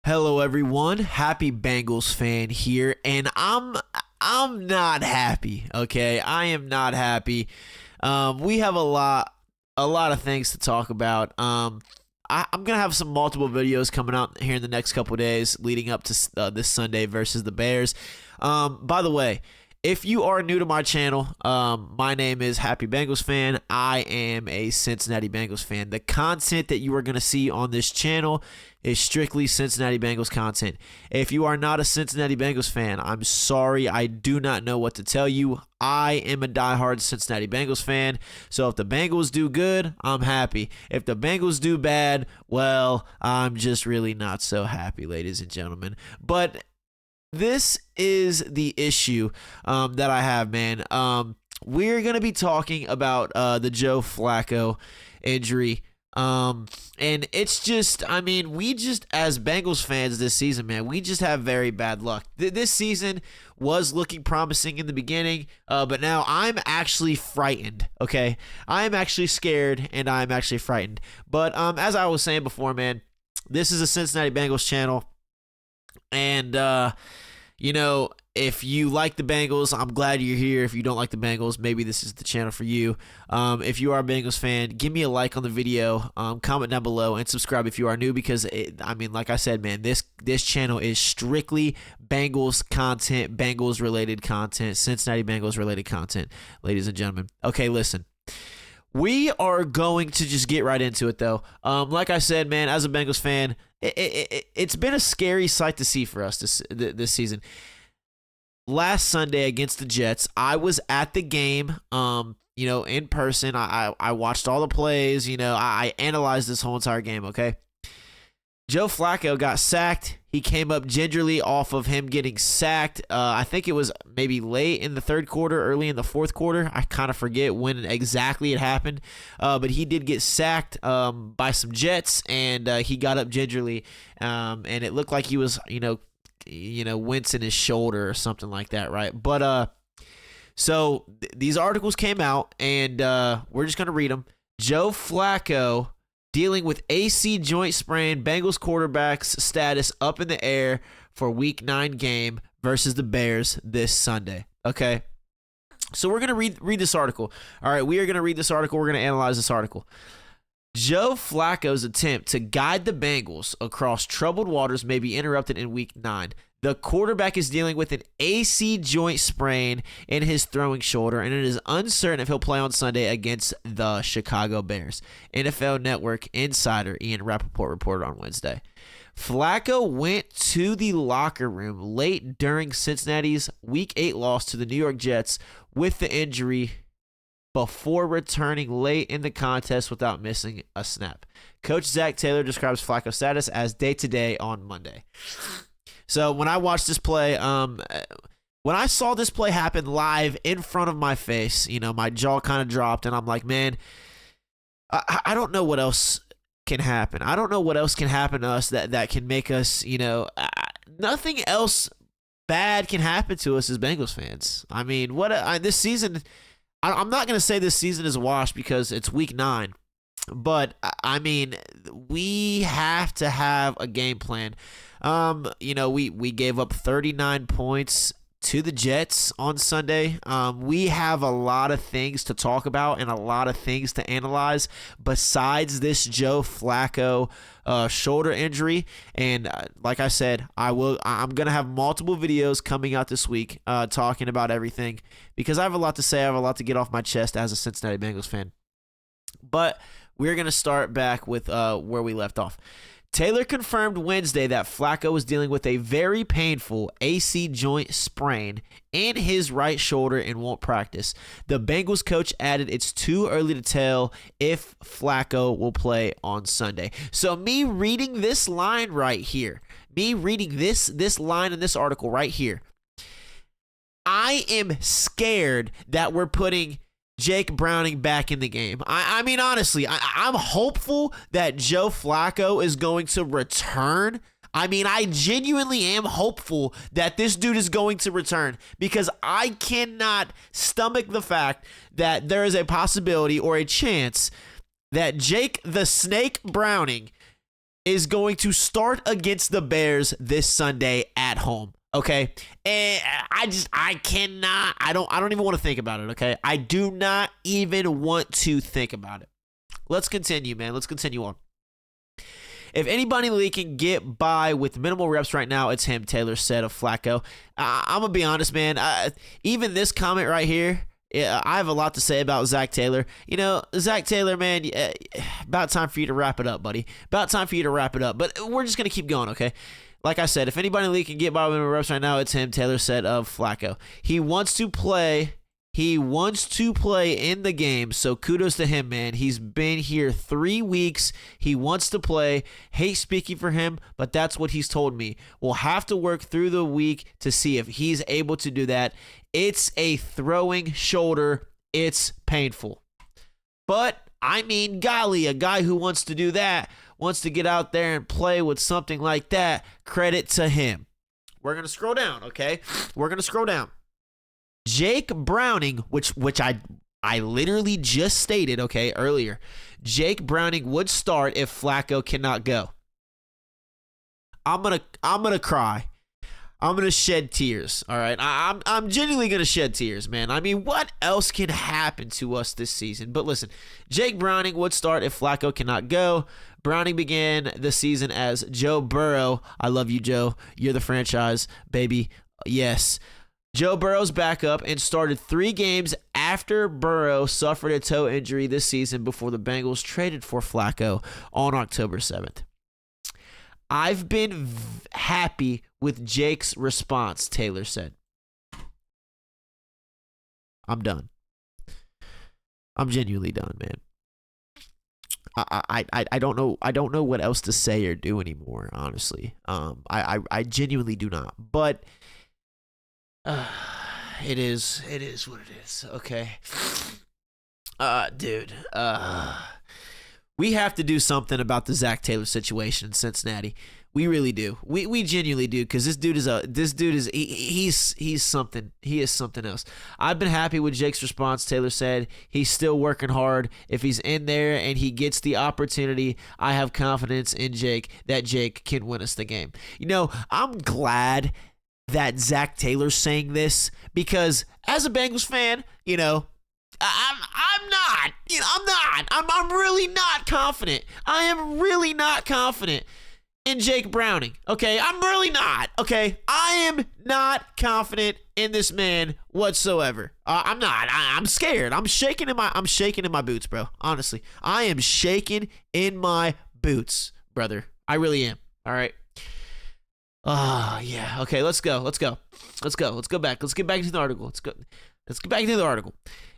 Hello everyone, happy Bengals fan here, and I'm not happy. Okay, I am not happy. We have a lot of things to talk about. I'm gonna have some multiple videos coming out here in the next couple days, leading up to this Sunday versus the Bears. By the way, if you are new to my channel, my name is Happy Bengals Fan. I am a Cincinnati Bengals fan. The content that you are going to see on this channel is strictly Cincinnati Bengals content. If you are not a Cincinnati Bengals fan, I'm sorry. I do not know what to tell you. I am a diehard Cincinnati Bengals fan. So if the Bengals do good, I'm happy. If the Bengals do bad, well, I'm just really not so happy, ladies and gentlemen. But this is the issue that I have, man. We're going to be talking about the Joe Flacco injury. And it's just, we just, as Bengals fans this season, man, we just have very bad luck. This season was looking promising in the beginning, but now I'm actually frightened, okay? I'm actually scared, and I'm actually frightened. But as I was saying before, man, this is a Cincinnati Bengals channel. And, if you like the Bengals, I'm glad you're here. If you don't like the Bengals, maybe this is the channel for you. If you are a Bengals fan, give me a like on the video, comment down below, and subscribe if you are new because, like I said, man, this channel is strictly Bengals content, Bengals-related content, Cincinnati Bengals-related content, ladies and gentlemen. Okay, listen. We are going to just get right into it, though. Like I said, man, as a Bengals fan, it's been a scary sight to see for us this season. Last Sunday against the Jets, I was at the game, in person. I watched all the plays. I analyzed this whole entire game, okay? Joe Flacco got sacked. He came up gingerly off of him getting sacked. I think it was maybe late in the third quarter, early in the fourth quarter. I kind of forget when exactly it happened. But he did get sacked by some Jets, and he got up gingerly. And it looked like he was, wincing his shoulder or something like that, right? But so these articles came out, and we're just going to read them. Joe Flacco dealing with AC joint sprain, Bengals quarterback's status up in the air for Week 9 game versus the Bears this Sunday. Okay, so we're going to read this article. All right, we are going to read this article. We're going to analyze this article. Joe Flacco's attempt to guide the Bengals across troubled waters may be interrupted in Week 9. The quarterback is dealing with an AC joint sprain in his throwing shoulder, and it is uncertain if he'll play on Sunday against the Chicago Bears. NFL Network insider Ian Rappaport reported on Wednesday. Flacco went to the locker room late during Cincinnati's Week 8 loss to the New York Jets with the injury before returning late in the contest without missing a snap. Coach Zach Taylor describes Flacco's status as day-to-day on Monday. So when I watched this play, when I saw this play happen live in front of my face, my jaw kind of dropped, and I'm like, man, I don't know what else can happen. I don't know what else can happen to us that can make us, nothing else bad can happen to us as Bengals fans. This season, I'm not going to say this season is washed because it's Week 9, but we have to have a game plan. We gave up 39 points to the Jets on Sunday. We have a lot of things to talk about and a lot of things to analyze besides this Joe Flacco shoulder injury. And like I said, I'm going to have multiple videos coming out this week talking about everything because I have a lot to say. I have a lot to get off my chest as a Cincinnati Bengals fan. But we're going to start back with where we left off. Taylor confirmed Wednesday that Flacco was dealing with a very painful AC joint sprain in his right shoulder and won't practice. The Bengals coach added it's too early to tell if Flacco will play on Sunday. So me reading this line right here, this line in this article right here, I am scared that we're putting Jake Browning back in the game. Honestly, I'm hopeful that Joe Flacco is going to return. I genuinely am hopeful that this dude is going to return because I cannot stomach the fact that there is a possibility or a chance that Jake the Snake Browning is going to start against the Bears this Sunday at home. Okay, and I cannot. I don't even want to think about it. Okay, I do not even want to think about it. Let's continue, man. Let's continue on. If anybody in the league can get by with minimal reps right now, it's him, Taylor said of Flacco. I'm going to be honest, man. Even this comment right here, I have a lot to say about Zach Taylor. You know, Zach Taylor, man, about time for you to wrap it up, buddy. About time for you to wrap it up. But we're just going to keep going, okay? Like I said, if anybody in the league can get by with minimal reps right now, it's him, Taylor said of Flacco. He wants to play in the game, so kudos to him, man. He's been here 3 weeks. He wants to play. Hate speaking for him, but that's what he's told me. We'll have to work through the week to see if he's able to do that. It's a throwing shoulder. It's painful. But, I mean, golly, a guy who wants to do that, wants to get out there and play with something like that, credit to him. We're going to scroll down, okay? We're going to scroll down. Jake Browning, which I literally just stated, okay, earlier. Jake Browning would start if Flacco cannot go. I'm gonna cry. I'm gonna shed tears. All right, I'm genuinely gonna shed tears, man. I mean, what else can happen to us this season? But listen, Jake Browning would start if Flacco cannot go. Browning began the season as Joe Burrow. I love you, Joe. You're the franchise, baby. Yes. Joe Burrow's backup and started 3 games after Burrow suffered a toe injury this season before the Bengals traded for Flacco on October 7th. I've been happy with Jake's response, Taylor said. I'm done. I'm genuinely done, man. I don't know what else to say or do anymore, honestly. I genuinely do not. But it is what it is. Okay. Dude. We have to do something about the Zach Taylor situation in Cincinnati. We really do. We genuinely do, because he's something. He is something else. I've been happy with Jake's response, Taylor said. He's still working hard. If he's in there and he gets the opportunity, I have confidence in Jake that Jake can win us the game. You know, I'm glad that Zach Taylor's saying this, because as a Bengals fan, you know, I'm really not confident. I am really not confident in Jake Browning. Okay, I'm really not. Okay, I am not confident in this man whatsoever. I'm not. I'm scared. I'm shaking in my boots, bro. Honestly, I am shaking in my boots, brother. I really am. All right. Yeah. Okay, let's go back. Let's get back into the article. Let's get back into the article.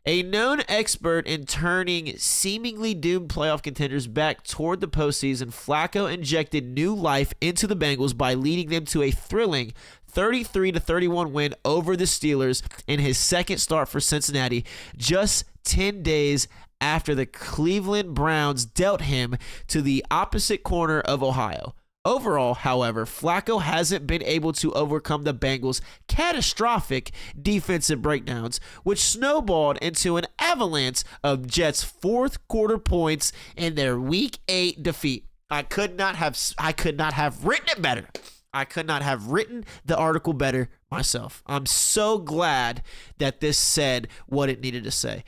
A known expert in turning seemingly doomed playoff contenders back toward the postseason, Flacco injected new life into the Bengals by leading them to a thrilling 33-31 win over the Steelers in his second start for Cincinnati, just 10 days after the Cleveland Browns dealt him to the opposite corner of Ohio. Overall, however, Flacco hasn't been able to overcome the Bengals' catastrophic defensive breakdowns, which snowballed into an avalanche of Jets' fourth quarter points in their Week 8 defeat. I could not have written it better. I could not have written the article better myself. I'm so glad that this said what it needed to say,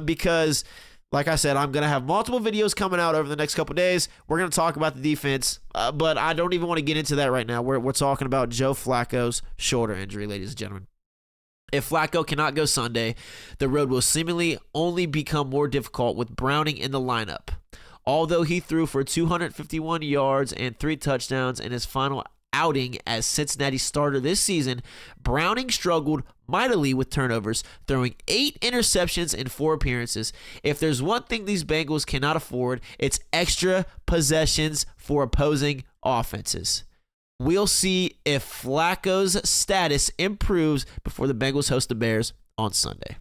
because, like I said, I'm going to have multiple videos coming out over the next couple days. We're going to talk about the defense, but I don't even want to get into that right now. We're talking about Joe Flacco's shoulder injury, ladies and gentlemen. If Flacco cannot go Sunday, the road will seemingly only become more difficult with Browning in the lineup. Although he threw for 251 yards and 3 touchdowns in his final outing as Cincinnati starter this season, Browning struggled mightily with turnovers, throwing 8 interceptions in 4 appearances. If there's one thing these Bengals cannot afford, it's extra possessions for opposing offenses. We'll see if Flacco's status improves before the Bengals host the Bears on Sunday.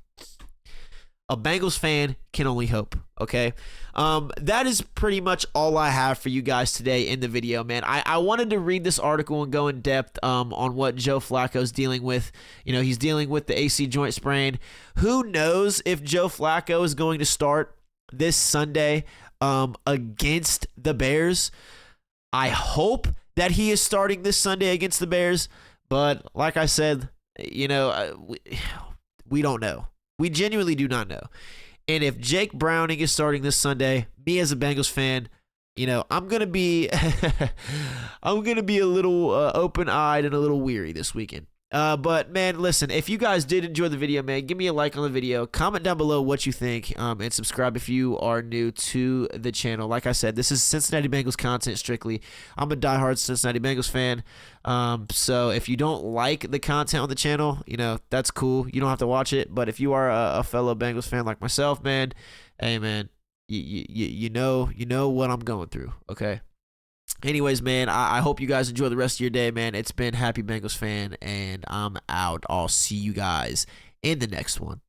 A Bengals fan can only hope, okay? That is pretty much all I have for you guys today in the video, man. I wanted to read this article and go in depth on what Joe Flacco's dealing with. You know, he's dealing with the AC joint sprain. Who knows if Joe Flacco is going to start this Sunday against the Bears? I hope that he is starting this Sunday against the Bears, but like I said, we don't know. We genuinely do not know. And if Jake Browning is starting this Sunday, me as a Bengals fan, I'm gonna be I'm gonna be a little open-eyed and a little weary this weekend. But man, listen, if you guys did enjoy the video, man, give me a like on the video, comment down below what you think, and subscribe if you are new to the channel. Like I said, this is Cincinnati Bengals content strictly. I'm a diehard Cincinnati Bengals fan. So if you don't like the content on the channel, that's cool. You don't have to watch it. But if you are a fellow Bengals fan like myself, man, hey man, you know what I'm going through, okay? Anyways, man, I hope you guys enjoy the rest of your day, man. It's been Happy Bengals Fan, and I'm out. I'll see you guys in the next one.